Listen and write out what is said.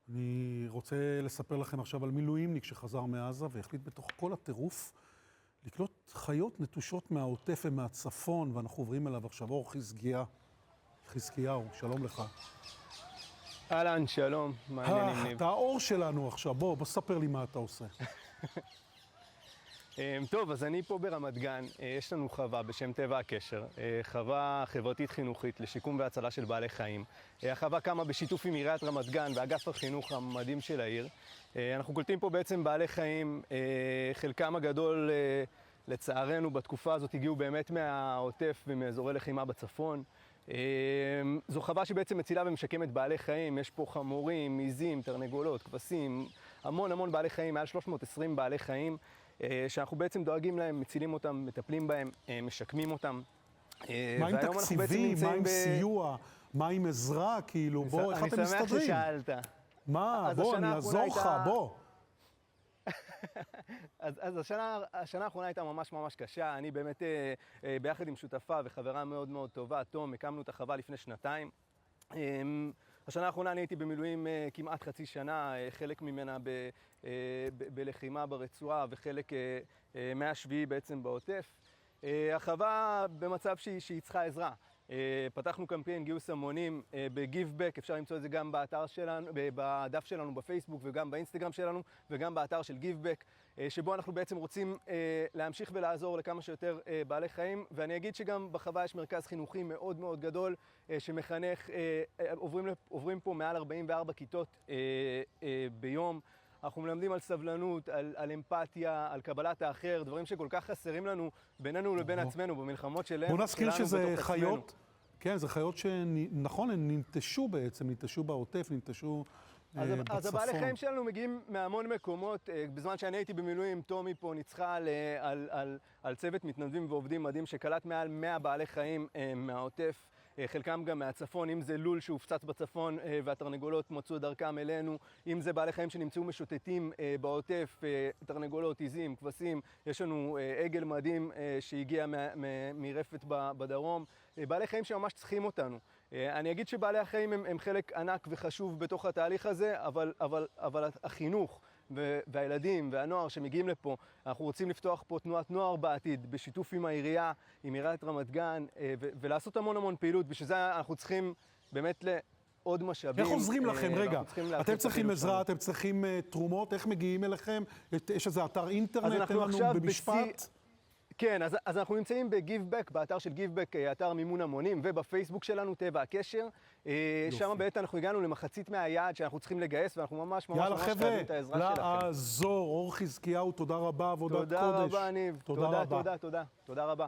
אני רוצה לספר לכם עכשיו על מילואימניק שחזר מעזה והחליט בתוך כל הטירוף לקלוט חיות נטושות מהעוטף ומהצפון, ואנחנו עוברים אליו עכשיו. אור חזקיהו, שלום לך. אהלן, שלום, מה העניינים? אתה האור שלנו עכשיו, בוא ספר לי מה אתה עושה. טוב, אז אני פה ברמת גן, יש לנו חווה בשם טבע הקשר, חווה חברתית חינוכית לשיקום והצלה של בעלי חיים. החווה קמה בשיתוף עם עיריית רמת גן ואגף החינוך המדהים של העיר. אנחנו קולטים פה בעצם בעלי חיים, חלקם הגדול לצערנו בתקופה הזאת הגיעו באמת מהעוטף ומאזורי לחימה בצפון. זו חווה שבעצם מצילה ומשקמת בעלי חיים, יש פה חמורים, מיזים, תרנגולות, כבשים, המון בעלי חיים, מעל 320 בעלי חיים. שאנחנו בעצם דואגים להם, מצילים אותם, מטפלים בהם, משקמים אותם. מה עם תקציבים, מה עם סיוע, מה עם עזרה, כאילו, בוא, איך אתם מסתדרים? אני שמח ששאלת. מה, בוא, אני אעזור לך, בוא. אז השנה האחרונה הייתה ממש קשה. אני באמת, ביחד עם שותפה וחברה מאוד טובה, תום, הקמנו את החווה לפני שנתיים. השנה האחרונה אני הייתי במילואים כמעט חצי שנה, חלק ממנה בלחימה ברצועה וחלק מהשביעי בעצם בעוטף. החווה במצב שהיא צריכה עזרה. פתחנו קמפיין גיוס המונים בגיבבק, אפשר למצוא את זה גם באתר שלנו, בדף שלנו בפייסבוק וגם באינסטגרם שלנו וגם באתר של גיבבק, שבו אנחנו בעצם רוצים להמשיך ולעזור לכמה שיותר בעלי חיים. ואני אגיד שגם בחווה יש מרכז חינוכי מאוד גדול שמחנך, עוברים פה מעל 44 כיתות ביום. אנחנו מלמדים על סבלנות, על אמפתיה, על קבלת האחר, דברים שכל כך חסרים לנו בינינו לבין עצמנו, במלחמות שלנו. בוא נזכיר שזה חיות, כן, זה חיות שנכון, הן ננטשו בעצם, ננטשו בעוטף, ננטשו בצפון. אז הבעלי חיים שלנו מגיעים מהמון מקומות. בזמן שאני הייתי במילואים, תומי פה ניצחה על צוות מתנדבים ועובדים מדהים שקלט מעל 100 בעלי חיים מהעוטף. חלקם גם מהצפון, אם זה לול שהופצץ בצפון והתרנגולות מצאו דרכם אלינו, אם זה בעלי חיים שנמצאו משוטטים בעוטף, תרנגולות, עיזים, כבשים, יש לנו עגל מדהים שהגיע מרפת בדרום, בעלי חיים שממש צריכים אותנו. אני אגיד שבעלי החיים הם חלק ענק וחשוב בתוך התהליך הזה, אבל החינוך והילדים והנוער שמגיעים לפה, אנחנו רוצים לפתוח פה תנועת נוער בעתיד, בשיתוף עם העירייה, עם עיריית רמת גן, ולעשות המון פעילות. בשביל זה אנחנו צריכים באמת לעוד משאבים. איך עוזרים לכם? רגע, אתם צריכים עזרה, אתם צריכים תרומות, איך מגיעים אליכם? יש איזה אתר אינטרנט, תן לנו במשפט. כן, אז אנחנו נמצאים בגיבבק, באתר של גיבבק, אתר מימון המונים, ובפייסבוק שלנו, טבע הקשר. שם באמת אנחנו הגענו למחצית מהיעד שאנחנו צריכים לגייס, ואנחנו ממש חייבים את העזרה שלכם. יאללה חבר'ה, לעזור, אור חזקיהו, תודה רבה, עבודת קודש. תודה רבה, ניב. תודה רבה.